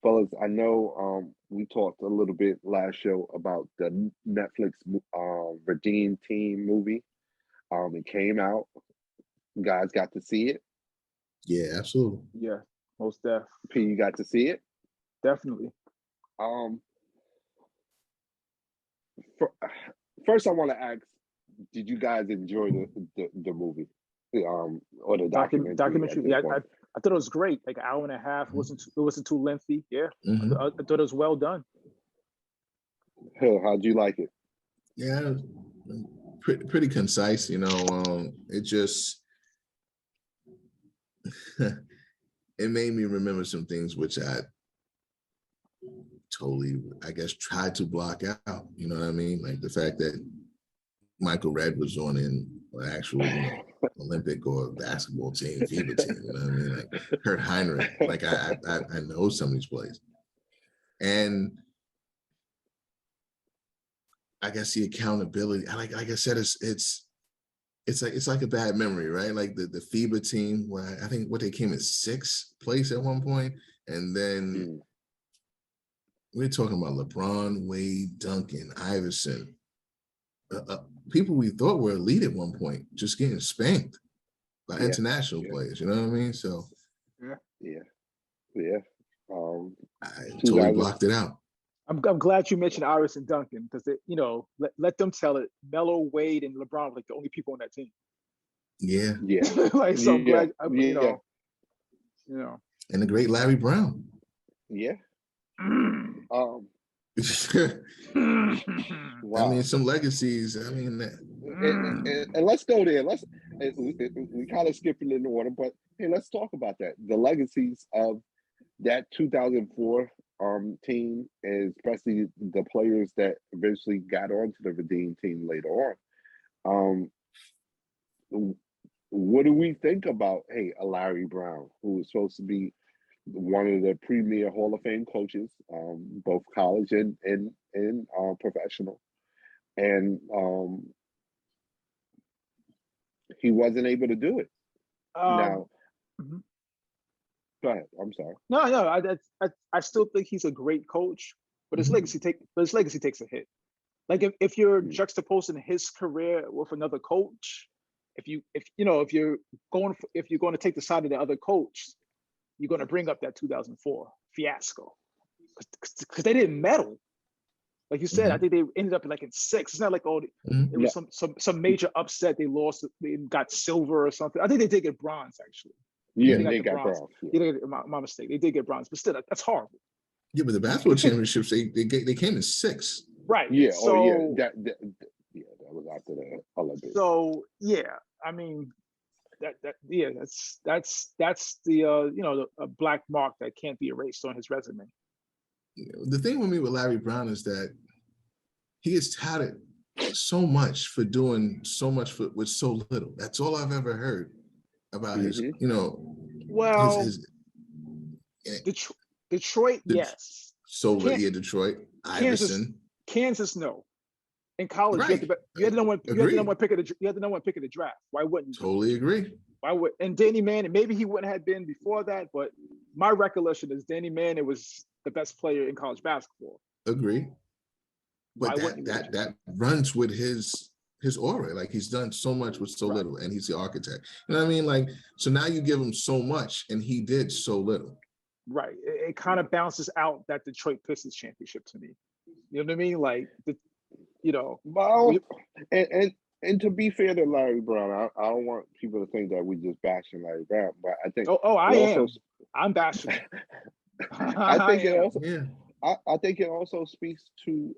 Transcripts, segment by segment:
fellas, I know we talked a little bit last show about the Netflix Redeemed Team movie. It came out. You guys got to see it. Yeah, absolutely. Yeah, most def. P, you got to see it. Definitely. Um, for, first, I want to ask: did you guys enjoy the movie, or the documentary? Documentary. Yeah, I thought it was great. Like an hour and a half. It wasn't too lengthy. Yeah, I thought it was well done. Hill, how'd you like it? Yeah, pretty concise. You know, it just it made me remember some things which I totally, I guess, tried to block out. You know what I mean? Like the fact that Michael Redd was on an actual, Olympic or basketball team, FIBA team. You know what I mean? Like Kurt Heinrich. Like I know some of these players, and I guess the accountability. Like I said, it's like a bad memory, right? Like the FIBA team, where I think they came in sixth place at one point, and then we're talking about LeBron, Wade, Duncan, Iverson, people we thought were elite at one point, just getting spanked by international players. You know what I mean? So yeah. I totally blocked it out. I'm glad you mentioned Iris and Duncan because let them tell it. Melo, Wade, and LeBron were like the only people on that team. Yeah. Like so, I'm glad. You know. And the great Larry Brown. Yeah. Wow. Wow. I mean, some legacies. I mean, and let's go there. We kind of skipping in the order, but hey, let's talk about that. The legacies of that 2004 team, and especially the players that eventually got onto the Redeemed team later on. What do we think about a Larry Brown, who was supposed to be one of the premier Hall of Fame coaches, both college and professional, and he wasn't able to do it. Now, go ahead. I'm sorry. No. I still think he's a great coach, but his legacy takes a hit. Like if you're juxtaposing his career with another coach, if you're going to take the side of the other coach, you're going to bring up that 2004 fiasco because they didn't medal. Like you said, I think they ended up in six. It's not like it was some major upset. They lost. They got silver or something. I think they did get bronze actually. Yeah, they got bronze. Yeah, my mistake. They did get bronze, but still, that's horrible. Yeah, but the basketball championships they came in sixth. Right. Yeah. So, that was after the Olympics. So yeah, I mean, that's the a black mark that can't be erased on his resume. The thing with me with Larry Brown is that he gets touted so much for doing so much with so little. That's all I've ever heard about his, Well, his Detroit, yes. So Detroit, Iverson, Kansas, no. In college, right. you had the number one pick of the draft. Why wouldn't you? Totally agree. Why would? And Danny Manning, maybe he wouldn't have been before that, but my recollection is Danny Manning was the best player in college basketball. Agree. But that runs with his aura. Like he's done so much with so little, and he's the architect. You know what I mean? Like, so now you give him so much, and he did so little. Right. It kind of bounces out that Detroit Pistons championship to me. You know what I mean? Like Well, and to be fair to Larry Brown, I don't want people to think that we just bashing Larry Brown, but I think I'm bashing. I think it also speaks to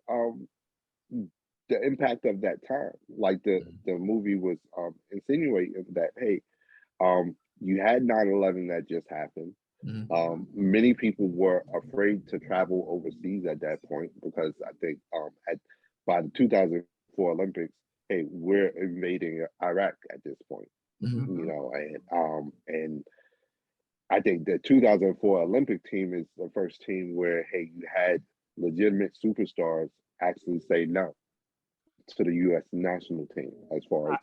the impact of that time. Like the movie was insinuating that you had 9/11 that just happened. Many people were afraid to travel overseas at that point because I think by the 2004 Olympics, we're invading Iraq at this point. And I think the 2004 Olympic team is the first team where you had legitimate superstars actually say no to the U.S. national team as far as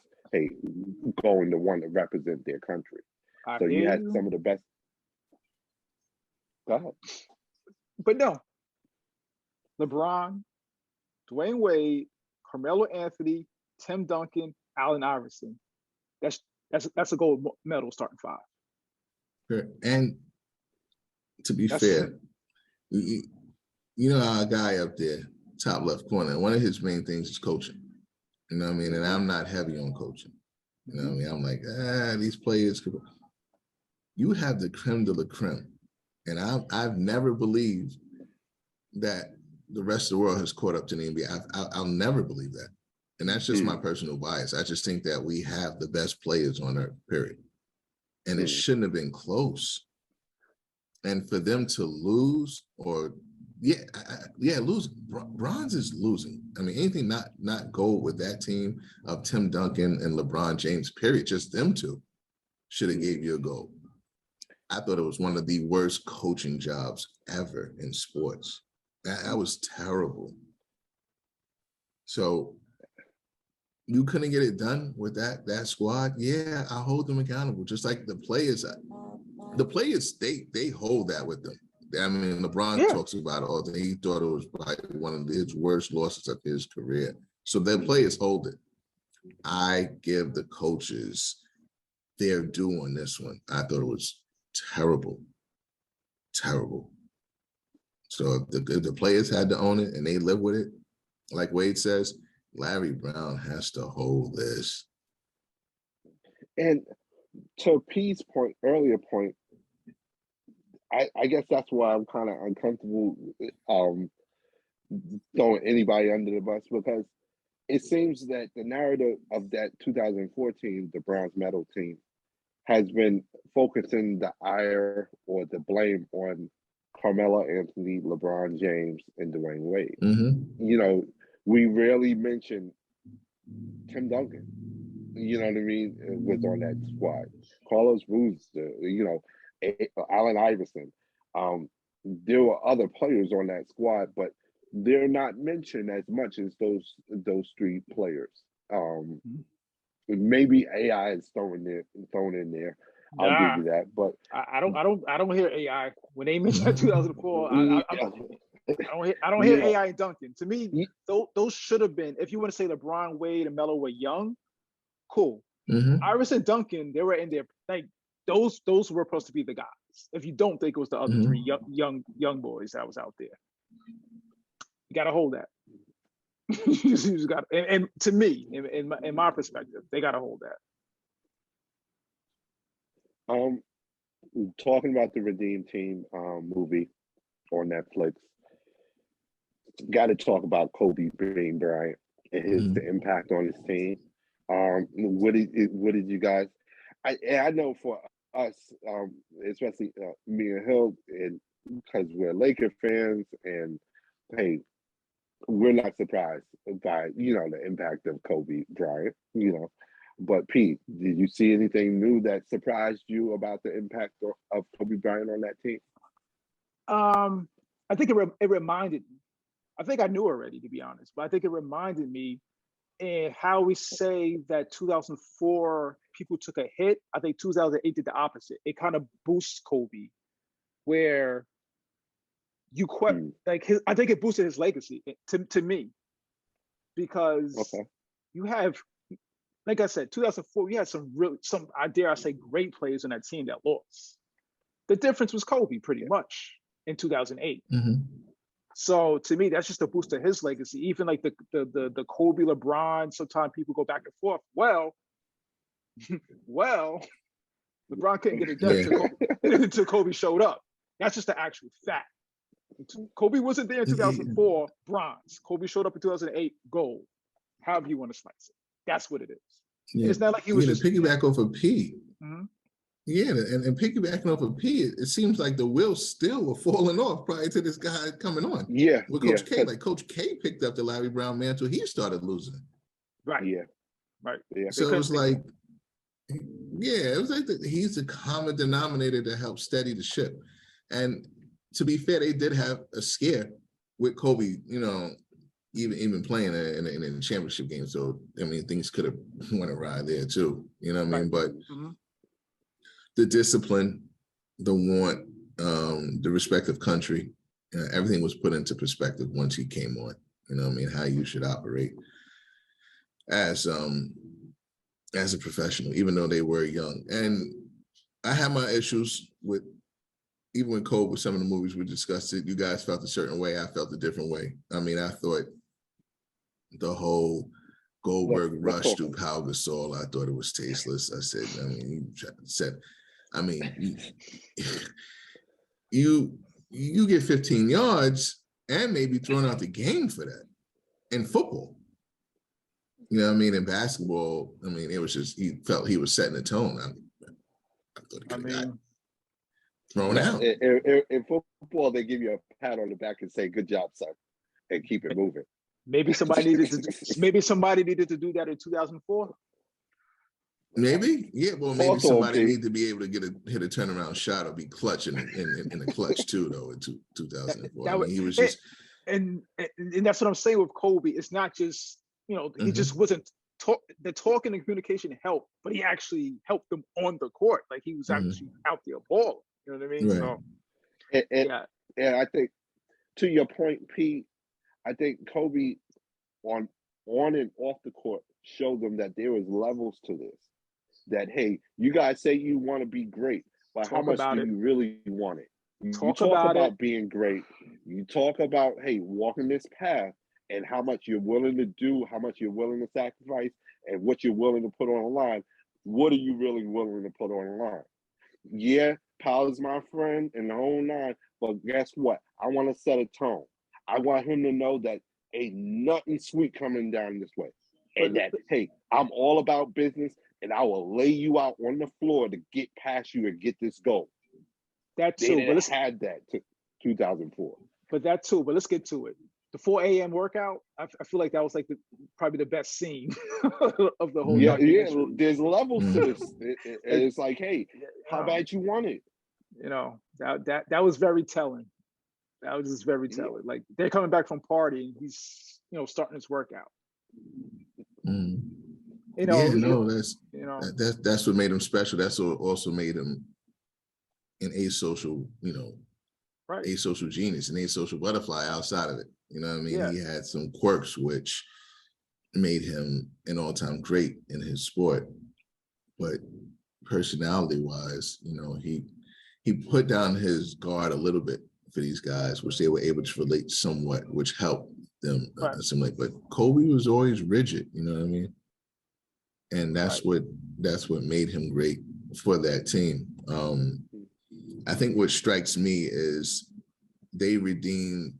going to want to represent their country. So you had some of the best. Go ahead. but no, LeBron, Dwayne Wade, Carmelo Anthony, Tim Duncan, Allen Iverson. That's a gold medal starting five. Sure. And to be fair, you know our guy up there, top left corner, one of his main things is coaching. You know what I mean? And I'm not heavy on coaching. You know what I mean? I'm like, these players could. You have the creme de la creme. And I've never believed that the rest of the world has caught up to the NBA. I'll never believe that. And that's just my personal bias. I just think that we have the best players on earth, period. And it shouldn't have been close. And for them to lose, or lose. Bronze is losing. I mean, anything not gold with that team of Tim Duncan and LeBron James, period. Just them two should have gave you a gold. I thought it was one of the worst coaching jobs ever in sports. That was terrible. So you couldn't get it done with that squad. Yeah, I hold them accountable. Just like the players, they hold that with them. I mean, LeBron talks about it all day. He thought it was like one of his worst losses of his career. So their players hold it. I give the coaches their due on this one. I thought it was terrible. So if the players had to own it and they live with it, like Wade says, Larry Brown has to hold this. And to P's earlier point, I guess that's why I'm kind of uncomfortable throwing anybody under the bus, because it seems that the narrative of that 2014, the bronze medal team, has been focusing the ire or the blame on Carmelo Anthony, LeBron James, and Dwayne Wade. You know, we rarely mention Tim Duncan. You know what I mean? Was on that squad. Carlos Boozer, you know, Allen Iverson. There were other players on that squad, but they're not mentioned as much as those three players. Maybe AI is thrown in there. I'll give you that, but I don't hear AI when they mention 2004. I don't hear AI and Duncan. To me, those should have been. If you want to say LeBron, Wade, and Melo were young, cool. Iverson, Duncan, they were in there. Like those were supposed to be the guys. If you don't think it was the other three young boys that was out there, you got to hold that. You just got, and to me, in my perspective, they got to hold that. Talking about the Redeem Team movie on Netflix, got to talk about Kobe Bryant and the impact on his team. What did you guys? I know for us, especially me and Hill, and because we're Laker fans, and hey, we're not surprised by the impact of Kobe Bryant. But Pete, did you see anything new that surprised you about the impact of Kobe Bryant on that team? I think it reminded me. I think I knew already, to be honest, but I think it reminded me. And how we say that 2004 people took a hit, I think 2008 did the opposite. It kind of boosts Kobe, where you I think it boosted his legacy to me, because you have, like I said, 2004, you had some I dare I say great players on that team that lost. The difference was Kobe pretty much in 2008. So to me, that's just a boost to his legacy. Even like the Kobe, LeBron, sometimes people go back and forth. Well, LeBron couldn't get it done until Kobe showed up. That's just the actual fact. Kobe wasn't there in 2004, bronze. Kobe showed up in 2008, gold. However you want to slice it. That's what it is. Yeah. It's not like he was just piggyback off of P. Yeah, and piggybacking off of P, it seems like the wheels still were falling off prior to this guy coming on. Yeah. With Coach K, like Coach K picked up the Larry Brown mantle, he started losing. Right. Yeah. Right. Yeah. So it was like, he's the common denominator to help steady the ship. And to be fair, they did have a scare with Kobe, even playing in a championship game. So, I mean, things could have went awry there too. You know what I mean? But the discipline, the want, the respect of country, everything was put into perspective once he came on. You know what I mean? How you should operate as a professional, even though they were young. And I had my issues with, even when Kobe, with some of the movies we discussed it, you guys felt a certain way, I felt a different way. I mean, I thought the whole Goldberg rush through Pau Gasol, I thought it was tasteless. I said, I mean, you get 15 yards and maybe thrown out the game for that in football. You know what I mean? In basketball, I mean, it was just, he felt he was setting the tone. I thought he could have got thrown out. In football, they give you a pat on the back and say, "Good job, son," and keep it moving. Maybe somebody needed to do that in 2004. Maybe, yeah. Well, maybe somebody need to be able to hit a turnaround shot or be clutch in the clutch too, though. In 2004, I mean, he was just, and that's what I'm saying with Kobe. It's not just, you know, he just wasn't the talking and communication helped, but he actually helped them on the court. Like he was actually out there balling. You know what I mean? Right. So, and I think, to your point, Pete, I think Kobe on and off the court showed them that there was levels to this. That, hey, you guys say you want to be great, but how much do you really want it? You talk about being great. You talk about, hey, walking this path and how much you're willing to do, how much you're willing to sacrifice, and what you're willing to put on the line. What are you really willing to put on the line? Yeah, Powell's my friend and the whole nine, but guess what? I want to set a tone. I want him to know that ain't nothing sweet coming down this way. And that, hey, I'm all about business, and I will lay you out on the floor to get past you and get this goal. That too, they didn't had that to 2004. But that too, but let's get to it. The 4 a.m. workout, I feel like that was like probably the best scene of the whole documentary. There's levels to this. It's like, hey, how bad you want it? You know, that was very telling. That was just very telling. Like they're coming back from partying, he's, you know, starting his workout. You know, that's what made him special. That's what also made him an asocial, you know, asocial genius, an asocial butterfly outside of it. You know what I mean? Yeah. He had some quirks which made him an all-time great in his sport. But personality-wise, you know, he put down his guard a little bit for these guys, which they were able to relate somewhat, which helped them assimilate. But Kobe was always rigid, you know what I mean? And that's what made him great for that team. I think what strikes me is they redeemed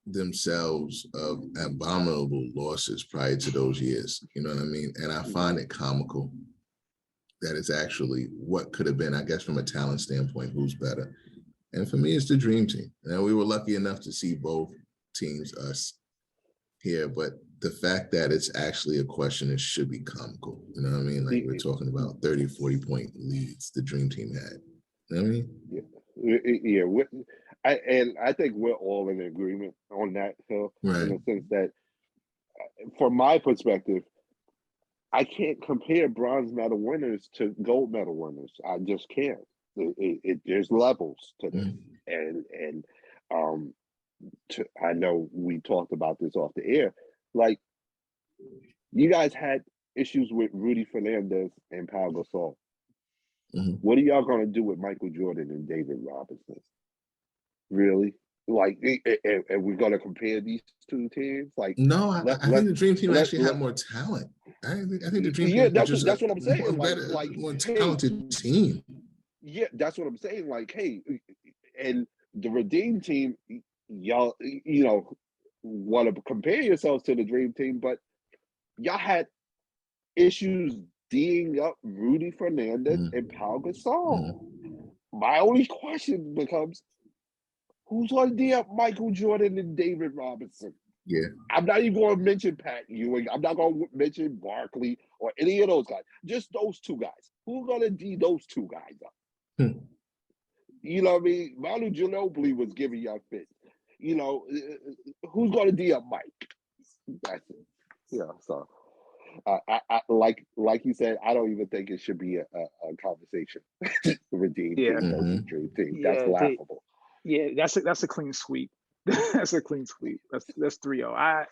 themselves of abominable losses prior to those years. You know what I mean? And I find it comical that it's actually what could have been, I guess, from a talent standpoint, who's better. And for me, it's the dream team. And we were lucky enough to see both teams, us here, but the fact that it's actually a question that should be comical. You know what I mean? Like we're talking about 30, 40-point leads the dream team had. You know what I mean? I think we're all in agreement on that, Hill, right. In the sense that, from my perspective, I can't compare bronze medal winners to gold medal winners. I just can't. There's levels to this, and I know we talked about this off the air. Like, you guys had issues with Rudy Fernandez and Pau Gasol. What are y'all gonna do with Michael Jordan and David Robinson? Really? Like, and we're gonna compare these two teams? Like, no, I think the dream team actually had more talent. I think the dream team that's what I'm saying. More talented team. Yeah, that's what I'm saying. Like, hey, and the Redeem team, y'all, you know, want to compare yourselves to the dream team, but y'all had issues D'ing up Rudy Fernandez and Pau Gasol. My only question becomes, who's going to D up Michael Jordan and David Robinson? Yeah. I'm not even going to mention Pat Ewing. I'm not going to mention Barkley or any of those guys. Just those two guys. Who's going to D those two guys up? You know what I mean? Manu Ginobili was giving y'all fits. You know, who's going to D up Mike? That's it. Yeah, so I like you said, I don't even think it should be a conversation. Redeem team versus dream team. That's laughable. Yeah, that's a clean sweep. That's a clean sweep. That's 3-0.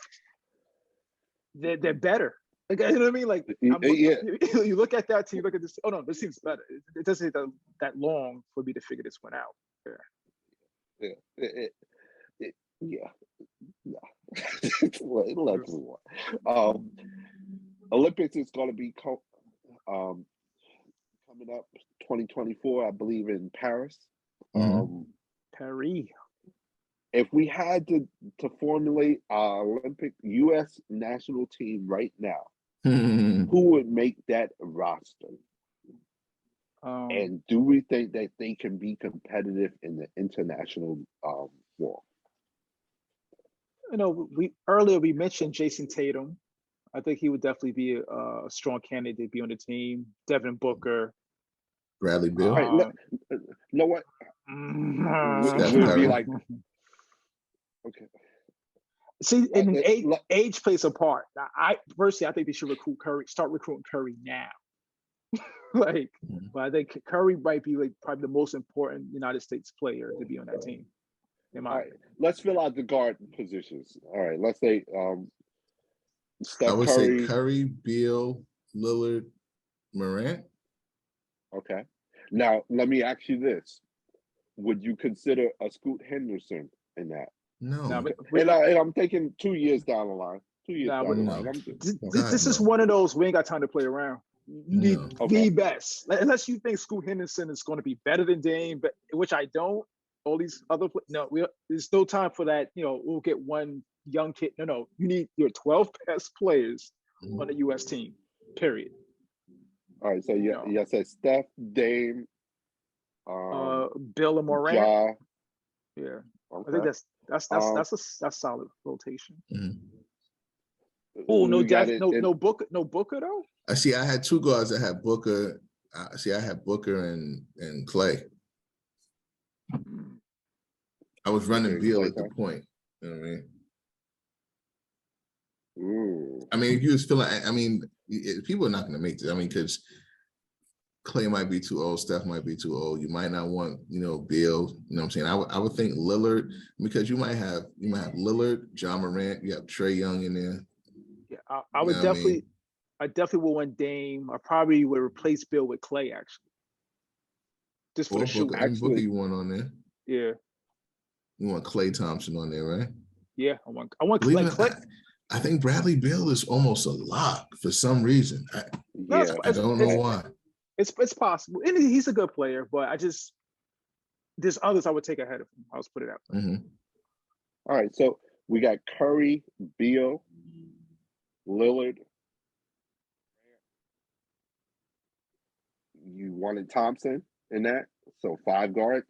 They're better. Like, you know what I mean? Like, Yeah. you look at that team, you look at this. Oh no, this seems better. It doesn't take that long for me to figure this one out. Yeah. Let's move on. Olympics is going to be coming up 2024, I believe, in Paris. Paris. If we had to formulate our Olympic U.S. national team right now, who would make that roster? And do we think that they can be competitive in the international war? You know, earlier we mentioned Jason Tatum. I think he would definitely be a strong candidate to be on the team. Devin Booker, Bradley Beal. Right, you know what? Would it be like? Okay. See, and age plays a part. I personally, I think they should recruit Curry. Start recruiting Curry now. Like, but I think Curry might be like probably the most important United States player to be on that team. All right, let's fill out the guard positions. All right, let's say Steph I would Curry. say Curry, Beal, Lillard, Morant. Okay. Now let me ask you this: would you consider a Scoot Henderson in that? No. And I'm thinking 2 years down the line. 2 years down the line. This is one of those, we ain't got time to play around. You need the best. Unless you think Scoot Henderson is going to be better than Dame, but which I don't. All these other there's no time for that. You know, we'll get one young kid. No. You need your 12 best players on the U.S. team. Period. All right. So you said Steph, Dame, Bill and Morant. Ja. Yeah. Okay. I think that's solid rotation. Oh, no Booker though. I see. I had two guards that had Booker. I had Booker and Clay. I was running Beal at the point. You know what I mean? Ooh. I mean, if you was feeling, I mean, people are not going to make this. I mean, because Clay might be too old, Steph might be too old. You might not want, Beal. You know what I'm saying? I would think Lillard, because you might have Lillard, John Morant, you have Trae Young in there. Yeah, I would definitely. I definitely would want Dame. I probably would replace Bill with Clay, actually. Just for the shoot. Booker you want on there. Yeah. You want Klay Thompson on there, right? Yeah, I want Clay. I think Bradley Beal is almost a lock for some reason. I don't know why. It's possible. And he's a good player, but there's others I would take ahead of him. I'll just put it out. All right, so we got Curry, Beal, Lillard. You wanted Thompson in that, so 5 guards.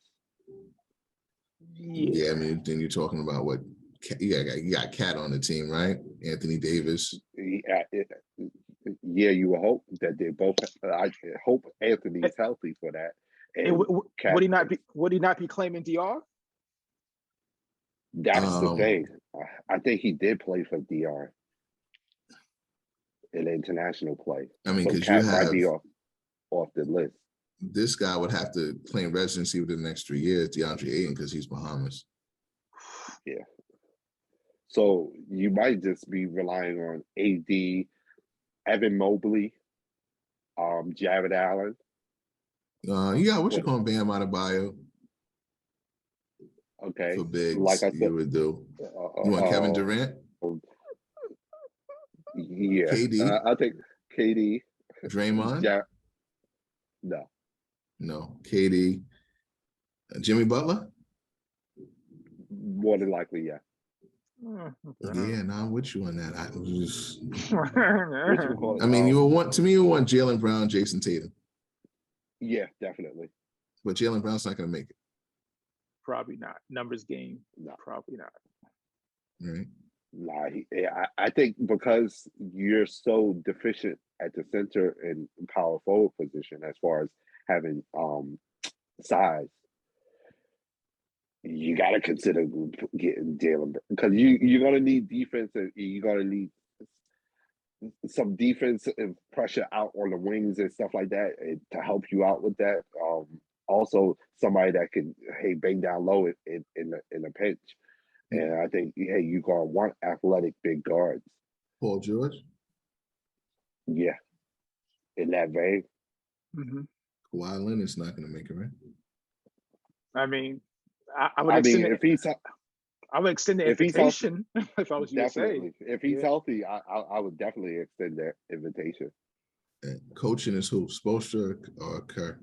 Yeah, I mean, then you're talking about what you got Cat on the team, right? Anthony Davis. Yeah, you would hope that they both. I hope Anthony's healthy for that. And would he not be claiming DR? That's the thing. I think he did play for DR in international play. I mean, because Cat might be off the list. This guy would have to claim residency within the next 3 years, DeAndre Ayton, because he's Bahamas. Yeah. So you might just be relying on AD, Evan Mobley, Jared Allen. You got what you call Bam Adebayo. Okay. For bigs, like I said, you would do. You want Kevin Durant? Yeah. KD? I think KD. Draymond? No. KD. Jimmy Butler? More than likely, yeah. Yeah, no, I'm with you on that. You would want Jaylen Brown, Jason Tatum. Yeah, definitely. But Jaylen Brown's not going to make it. Probably not. Numbers game. No. Probably not. Right. Nah, I think because you're so deficient at the center and power forward position as far as having size, you got to consider getting Jaylen, because you're going to need defense, and you're going to need some defensive pressure out on the wings and stuff like that to help you out with that. also somebody that can, hey, bang down low in a pinch. And I think, hey, you're gonna want athletic big guards. Paul George. Yeah, in that vein. Kawhi Leonard's not going to make it, right? I mean, I would extend if he's, I would extend the invitation if I was definitely. USA. If he's healthy, I would definitely extend that invitation. And coaching is who? Spoelstra or Kerr?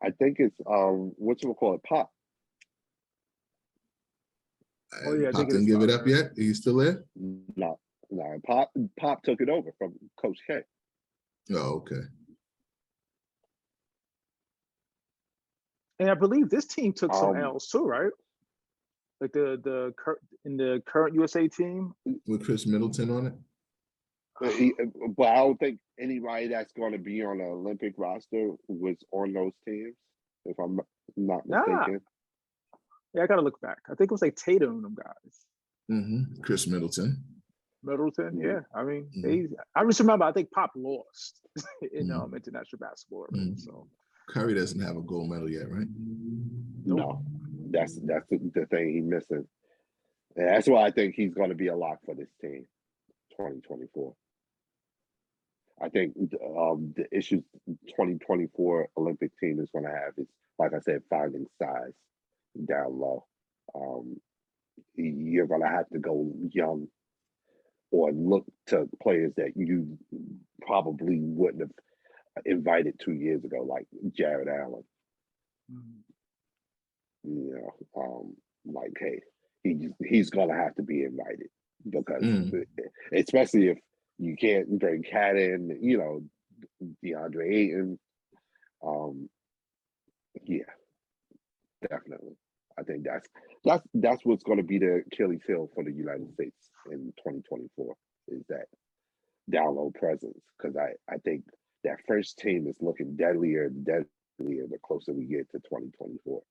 I think it's whatchamacallit, Pop. Pop didn't give it up yet. Are you still there? No. Pop took it over from Coach K. Oh, okay. And I believe this team took some L's too, right? Like the current USA team with Chris Middleton on it. But I don't think anybody that's going to be on the Olympic roster was on those teams, if I'm not mistaken. Yeah, I gotta look back. I think it was like Tatum and them guys. Chris Middleton. Yeah. I mean, I just remember. I think Pop lost in international basketball. So Curry doesn't have a gold medal yet, right? No, that's the thing he's missing. And that's why I think he's going to be a lock for this team, 2024. I think the issues 2024 Olympic team is going to have is, like I said, finding size down low. You're going to have to go young or look to players that you probably wouldn't have invited 2 years ago, like Jared Allen. You know, like, hey, he's going to have to be invited because, especially if you can't bring Cat in, you know, DeAndre Ayton. Yeah, definitely. I think that's what's going to be the Achilles heel for the United States in 2024 is that down low presence, because I think that first team is looking deadlier and deadlier the closer we get to 2024.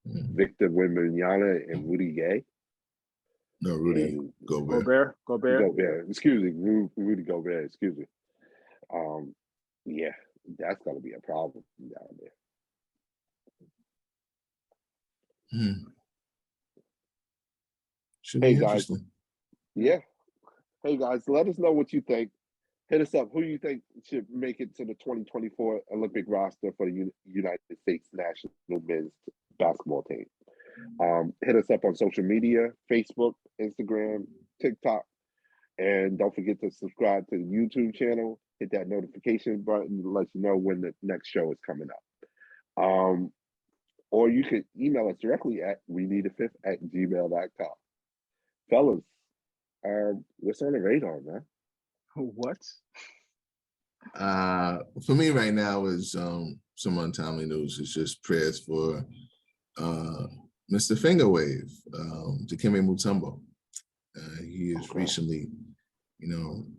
Victor Wembanyama and Rudy Gay. No, Rudy Gobert. Gobert. Excuse me, Rudy Gobert. Excuse me. Yeah, that's going to be a problem down there. Should be interesting. Guys. Yeah. Hey guys, let us know what you think. Hit us up. Who you think should make it to the 2024 Olympic roster for the United States national men's basketball team? Hit us up on social media, Facebook, Instagram, TikTok. And don't forget to subscribe to the YouTube channel. Hit that notification button to let you know when the next show is coming up. Or you can email us directly at weneedafifth@gmail.com. Fellas, what's on the radar, man? What? For me right now is some untimely news. It's just prayers for Mr. Fingerwave, Dikembe Mutombo. He is recently,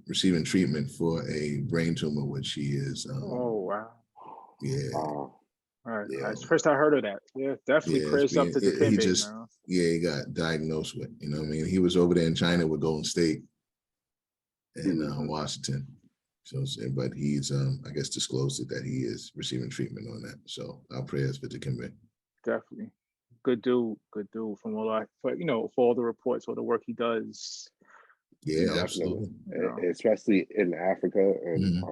receiving treatment for a brain tumor, which he is. Oh wow! Yeah. All right. Yeah. That's the first I heard of that. Yeah, definitely prayers up to Dikembe, man. Yeah, he got diagnosed with. You know what I mean? He was over there in China with Golden State and Washington. So, but he's, I guess, disclosed it that he is receiving treatment on that. So, our prayers for Dikembe. Definitely, good dude. From all for all the reports, all the work he does. Yeah, absolutely. Especially in Africa, and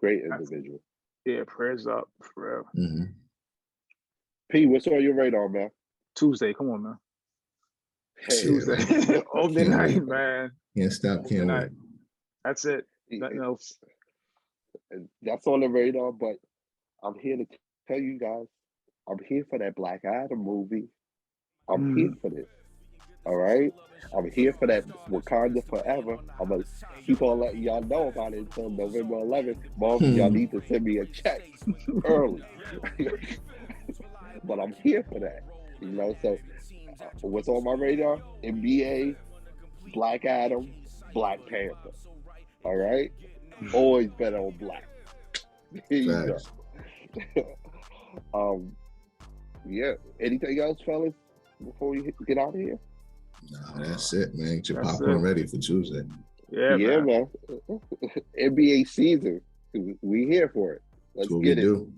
great individual. Yeah, prayers up for real. P, what's on your radar, man? Tuesday, come on, man. Hey, Tuesday, opening night, man. Can't stop, can't wait. That's it. Nothing else. That's on the radar, but I'm here to tell you guys, I'm here for that Black Adam movie. I'm here for this. All right? I'm here for that Wakanda Forever. I'm going to keep on letting y'all know about it until November 11th. Mom, y'all need to send me a check early. But I'm here for that. So what's on my radar? NBA, Black Adam, Black Panther. All right? Always better on black. Here you go. Yeah. Anything else, fellas, before we get out of here? No, that's it, man. Get your popcorn ready for Tuesday. Yeah, man. NBA season. We here for it. Let's what get we it. do.